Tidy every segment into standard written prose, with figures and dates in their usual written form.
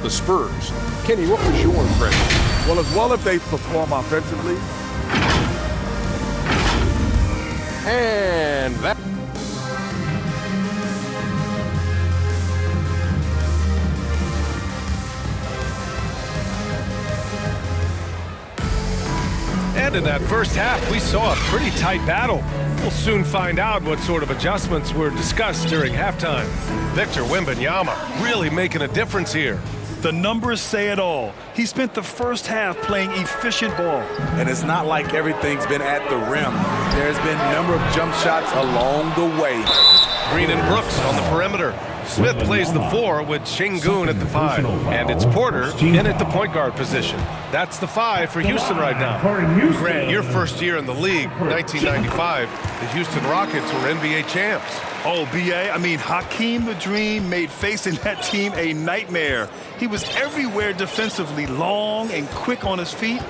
the Spurs. Kenny, what was your impression? Well, as well if they perform offensively. And that... And in that first half, we saw a pretty tight battle. We'll soon find out what sort of adjustments were discussed during halftime. Victor Wembanyama really making a difference here. The numbers say it all. He spent the first half playing efficient ball. And it's not like everything's been at the rim. There's been a number of jump shots along the way. Green and Brooks on the perimeter. Smith plays the 4 with Şengün at the 5. And it's Porter in at the point guard position. That's the 5 for Houston right now. Grant, your first year in the league, 1995, the Houston Rockets were NBA champs. Oh, B.A., I mean, Hakeem the Dream made facing that team a nightmare. He was everywhere defensively, long and quick on his feet.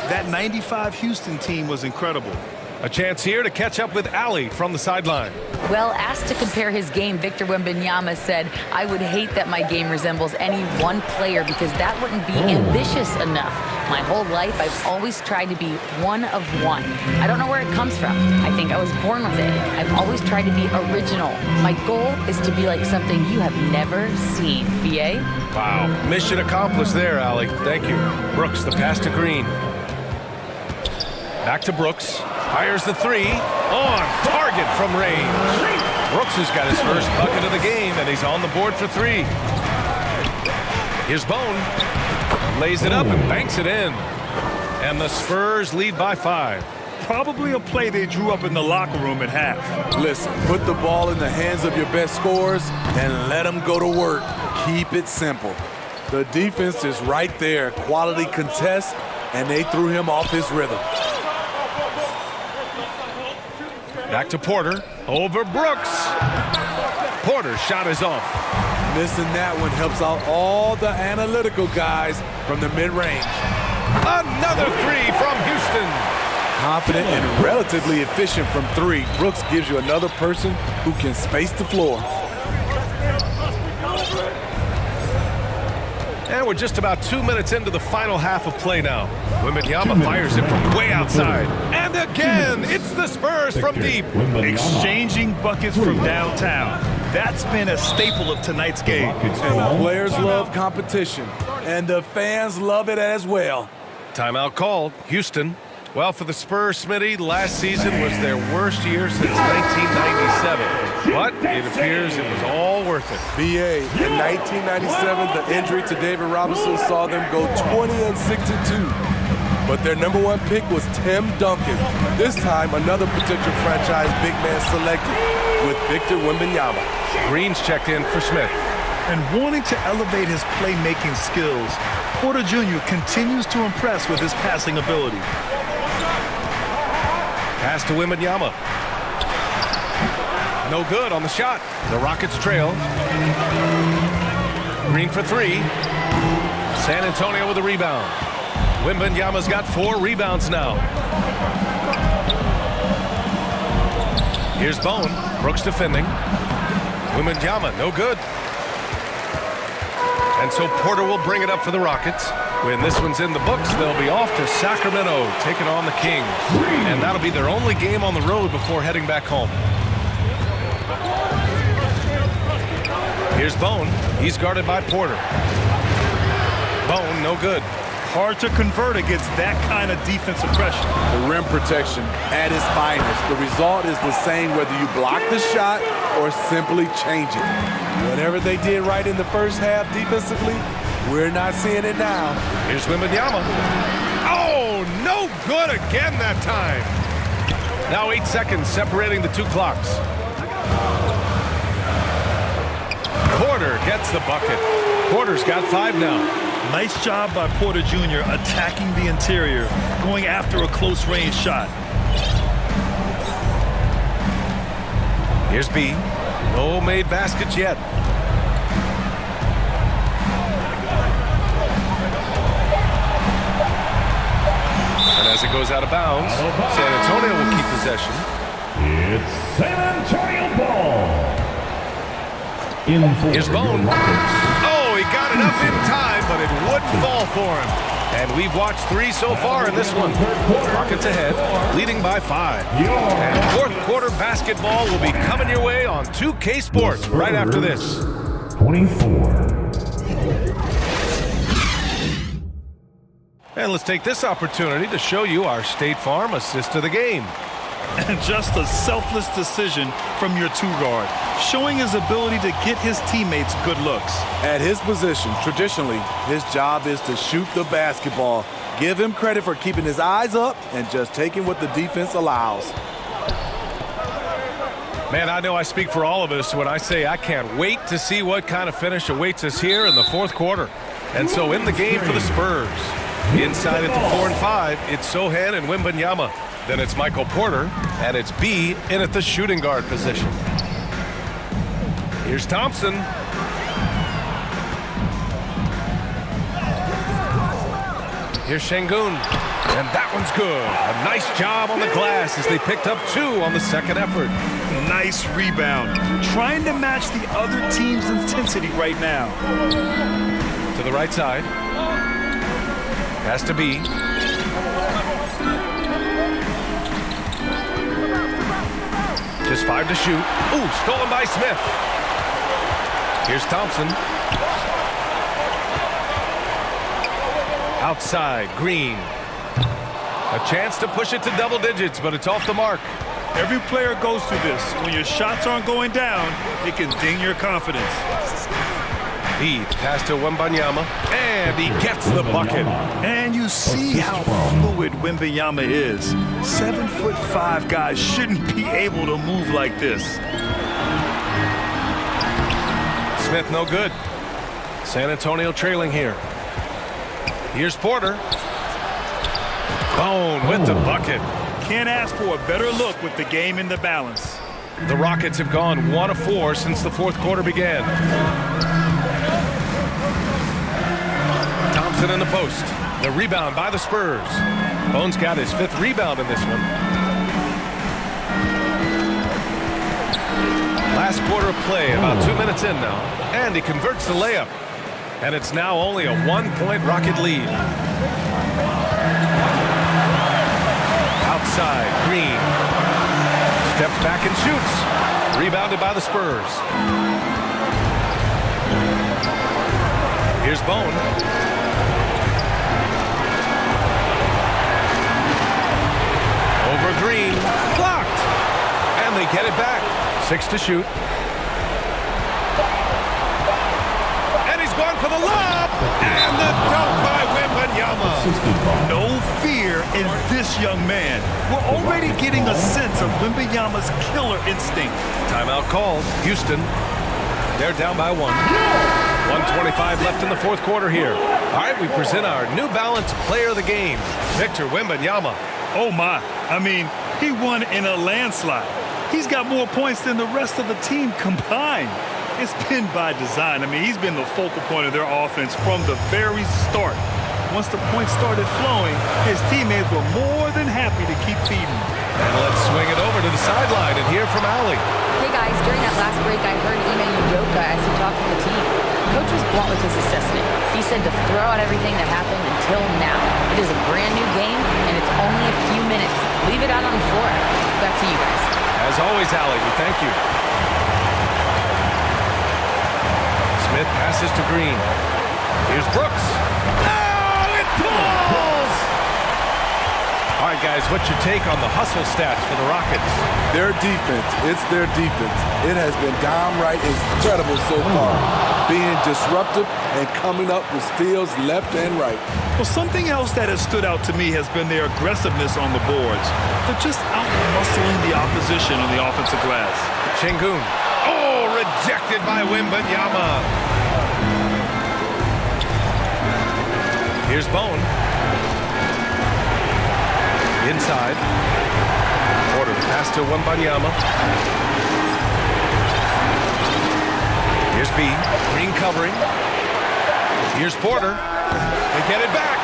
That 95 Houston team was incredible. A chance here to catch up with Ali from the sideline. Well, asked to compare his game, Victor Wembanyama said, "I would hate that my game resembles any one player because that wouldn't be ambitious enough. My whole life, I've always tried to be one of one. I don't know where it comes from. I think I was born with it. I've always tried to be original. My goal is to be like something you have never seen." B.A.? Wow. Mission accomplished there, Ali. Thank you. Brooks, the pass to Green. Back to Brooks. Fires the 3. On target from range. Brooks has got his first bucket of the game, and he's on the board for 3. Here's Bone. Lays it up and banks it in. And the Spurs lead by 5. Probably a play they drew up in the locker room at half. Listen, put the ball in the hands of your best scorers and let them go to work. Keep it simple. The defense is right there. Quality contest, and they threw him off his rhythm. Back to Porter. Over Brooks. Porter's shot is off. Missing that one helps out all the analytical guys from the mid-range. Another 3 from Houston. Confident and relatively efficient from 3. Brooks gives you another person who can space the floor. And we're just about 2 minutes into the final half of play now. Wembanyama fires it from way outside. And again, it's the Spurs from deep. Exchanging buckets from downtown. That's been a staple of tonight's game. And players love competition, and the fans love it as well. Timeout called. Houston. Well, for the Spurs, Smitty, last season was their worst year since 1997. But it appears it was all worth it. B.A., in 1997, the injury to David Robinson saw them go 20-62. But their number 1 pick was Tim Duncan. This time, another potential franchise big man selected with Victor Wembanyama. Green's checked in for Smith. And wanting to elevate his playmaking skills, Porter Jr. continues to impress with his passing ability. Pass to Wembanyama. No good on the shot. The Rockets trail. Green for 3. San Antonio with a rebound. Wembanyama's got 4 rebounds now. Here's Bone. Brooks defending. Wembanyama, no good. And so Porter will bring it up for the Rockets. When this one's in the books, they'll be off to Sacramento, taking on the Kings. And that'll be their only game on the road before heading back home. Here's Bone. He's guarded by Porter. Bone, no good. Hard to convert against that kind of defensive pressure. The rim protection at its finest. The result is the same whether you block the shot or simply change it. Whatever they did right in the first half defensively, we're not seeing it now. Here's Wembanyama. Oh, no good again that time. Now 8 seconds separating the 2 clocks. Porter gets the bucket. Porter's got 5 now. Nice job by Porter Jr. attacking the interior, going after a close-range shot. Here's B. No made baskets yet. And as it goes out of bounds, San Antonio will keep possession. It's San Antonio ball. In for Here's Bone. Oh, he got it up in time, but it wouldn't fall for him. And we've watched 3 so far in this one. Rockets ahead, leading by 5. And fourth quarter basketball will be coming your way on 2K Sports right after this. 24. And let's take this opportunity to show you our State Farm assist of the game. And just a selfless decision from your 2-guard, showing his ability to get his teammates good looks. At his position, traditionally, his job is to shoot the basketball. Give him credit for keeping his eyes up and just taking what the defense allows. Man, I know I speak for all of us when I say I can't wait to see what kind of finish awaits us here in the fourth quarter. And so in the game for the Spurs, inside at the 4 and 5, it's Sohan and Wembanyama. Then it's Michael Porter, and it's B in at the shooting guard position. Here's Thompson. Here's Şengün, and that one's good. A nice job on the glass as they picked up 2 on the second effort. Nice rebound. Trying to match the other team's intensity right now. To the right side. Has to be. Just 5 to shoot. Ooh, stolen by Smith. Here's Thompson. Outside, Green. A chance to push it to double digits, but it's off the mark. Every player goes through this. When your shots aren't going down, it can ding your confidence. Lead pass to Wembanyama, and he gets the bucket. And you see how fluid Wembanyama is. 7'5" guys shouldn't be able to move like this. Smith no good. San Antonio trailing here. Here's Porter. Bone with the bucket. Can't ask for a better look with the game in the balance. The Rockets have gone 1 of 4 since the fourth quarter began. Thompson in the post. The rebound by the Spurs. Bones got his 5th rebound in this one. Last quarter of play, about 2 minutes in now. And he converts the layup. And it's now only a 1-point Rocket lead. Outside, Green. Steps back and shoots. Rebounded by the Spurs. Here's Bone. Over Green. Blocked. And they get it back. 6 to shoot. And he's going for the lob. And the dunk by Wembanyama. No fear in this young man. We're already getting a sense of Wembanyama's killer instinct. Timeout called. Houston. They're down by 1. 1:25 left in the fourth quarter here. All right, we present our New Balance player of the game, Victor Wembanyama. Oh my, I mean, he won in a landslide. He's got more points than the rest of the team combined. It's been by design. I mean, he's been the focal point of their offense from the very start. Once the points started flowing, his teammates were more than happy to keep feeding. And let's swing it over to the sideline and hear from Allie. Hey guys, during that last break, I heard Ime Udoka as he talked to the team. Coach was blunt with his assessment. He said to throw out everything that happened until now. It is a brand new game, and it's only a few minutes. Leave it out on the floor. Back to you guys. As always, Allie, we thank you. Smith passes to Green. Here's Brooks. Oh, it falls! All right, guys, what's your take on the hustle stats for the Rockets? Their defense, it's their defense. It has been downright incredible so far. Being disruptive and coming up with steals left and right. Well, something else that has stood out to me has been their aggressiveness on the boards. They're just out-muscling the opposition on the offensive glass. Şengün. Oh, rejected by Wembanyama. Here's Bone. Inside. Porter pass to Wembanyama. Here's B. Green covering. Here's Porter. They get it back.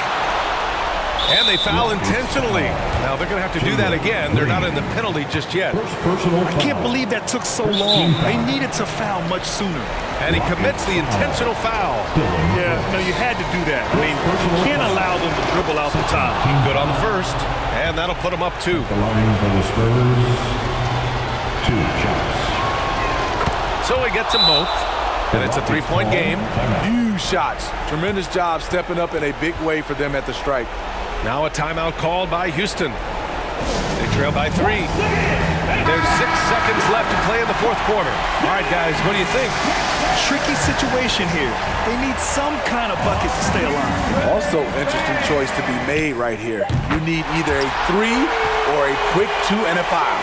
And they foul intentionally. Now they're going to have to do that again. They're not in the penalty just yet. I can't believe that took so long. They needed to foul much sooner. And he commits the intentional foul. Yeah, no, you had to do that. I mean, you can't allow them to dribble out the top. Good on the first. And that'll put him up 2. The line for the Spurs, 2 shots. So he gets them both. And it's a 3-point game. Huge shots. Tremendous job stepping up in a big way for them at the stripe. Now a timeout called by Houston. They trail by 3. There's 6 seconds left to play in the 4th quarter. All right, guys, what do you think? Tricky situation here. They need some kind of bucket to stay alive. Also, interesting choice to be made right here. You need either a 3 or a quick 2 and a foul.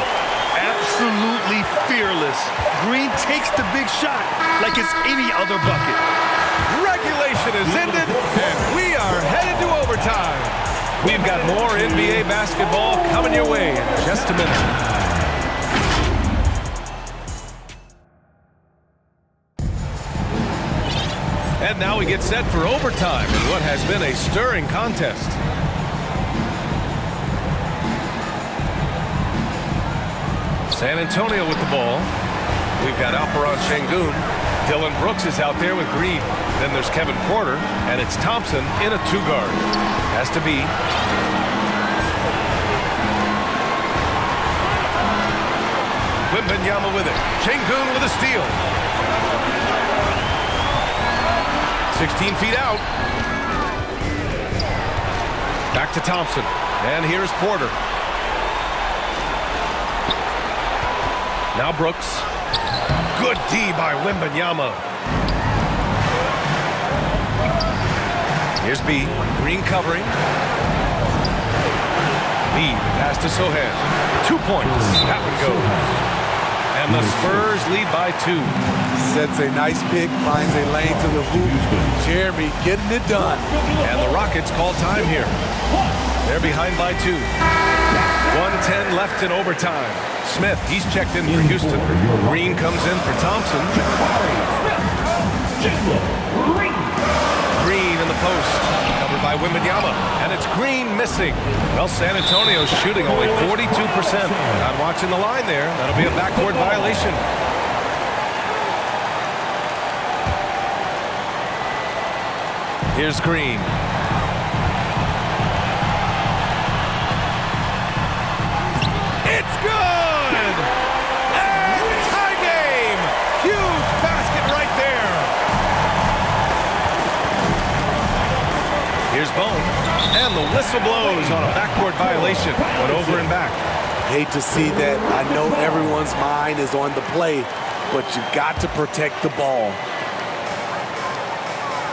Absolutely fearless. Green takes the big shot like it's any other bucket. Regulation is ended, and we are headed to overtime. We've got more NBA basketball coming your way in just a minute. And now we get set for overtime in what has been a stirring contest. San Antonio with the ball. We've got Alperon Şengün. Dylan Brooks is out there with Green. Then there's Kevin Porter, and it's Thompson in a 2-guard. Has to be. Wembanyama with it. Şengün with a steal. 16 feet out. Back to Thompson. And here's Porter. Now Brooks. Good D by Wembanyama. Here's B. Green covering. B. Pass to Sohan. 2 points. That one goes. And the Spurs lead by 2. Sets a nice pick, finds a lane to the hoop. Jeremy getting it done. And the Rockets call time here. They're behind by 2. 1:10 left in overtime. Smith, he's checked in for Houston. Green comes in for Thompson. Green in the post. Covered by Wembanyama. And it's Green missing. Well, San Antonio's shooting only 42%. Not watching the line there. That'll be a backcourt violation. Here's Green. It's good! And tie game! Huge basket right there. Here's Bone. And the whistle blows on a backcourt violation. Went over and back. Hate to see that. I know everyone's mind is on the play, but you got to protect the ball.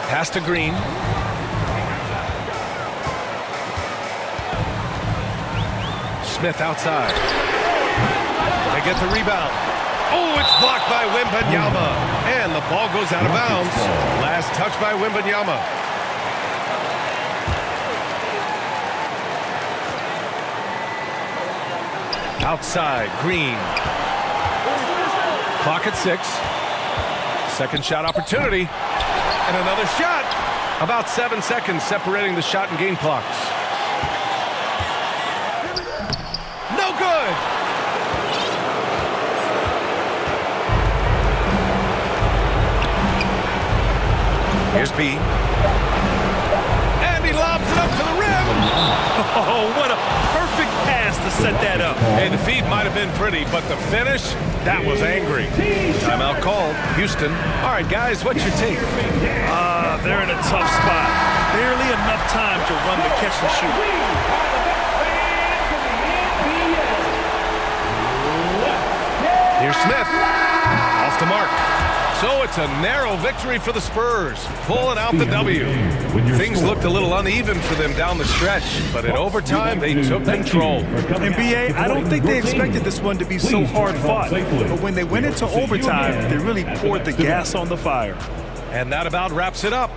Pass to Green. Smith outside. They get the rebound. Oh, it's blocked by Wembanyama. And the ball goes out of bounds. Last touch by Wembanyama. Outside, Green. Clock at 6. Second shot opportunity. And another shot. About 7 seconds separating the shot and game clocks. No good. Here's B. And he lobs it up to the rim. Oh, what a perfect pass to set that up. Hey, the feed might have been pretty, but the finish, that was angry. Timeout called. Houston. All right, guys, what's your take? They're in a tough spot. Barely enough time to run the catch and shoot. Here's Smith. Off the mark. So it's a narrow victory for the Spurs, pulling out the W. Things looked a little uneven for them down the stretch, but in overtime, they took control. NBA, I don't think they expected this one to be so hard fought, but when they went into overtime, they really poured the gas on the fire. And that about wraps it up.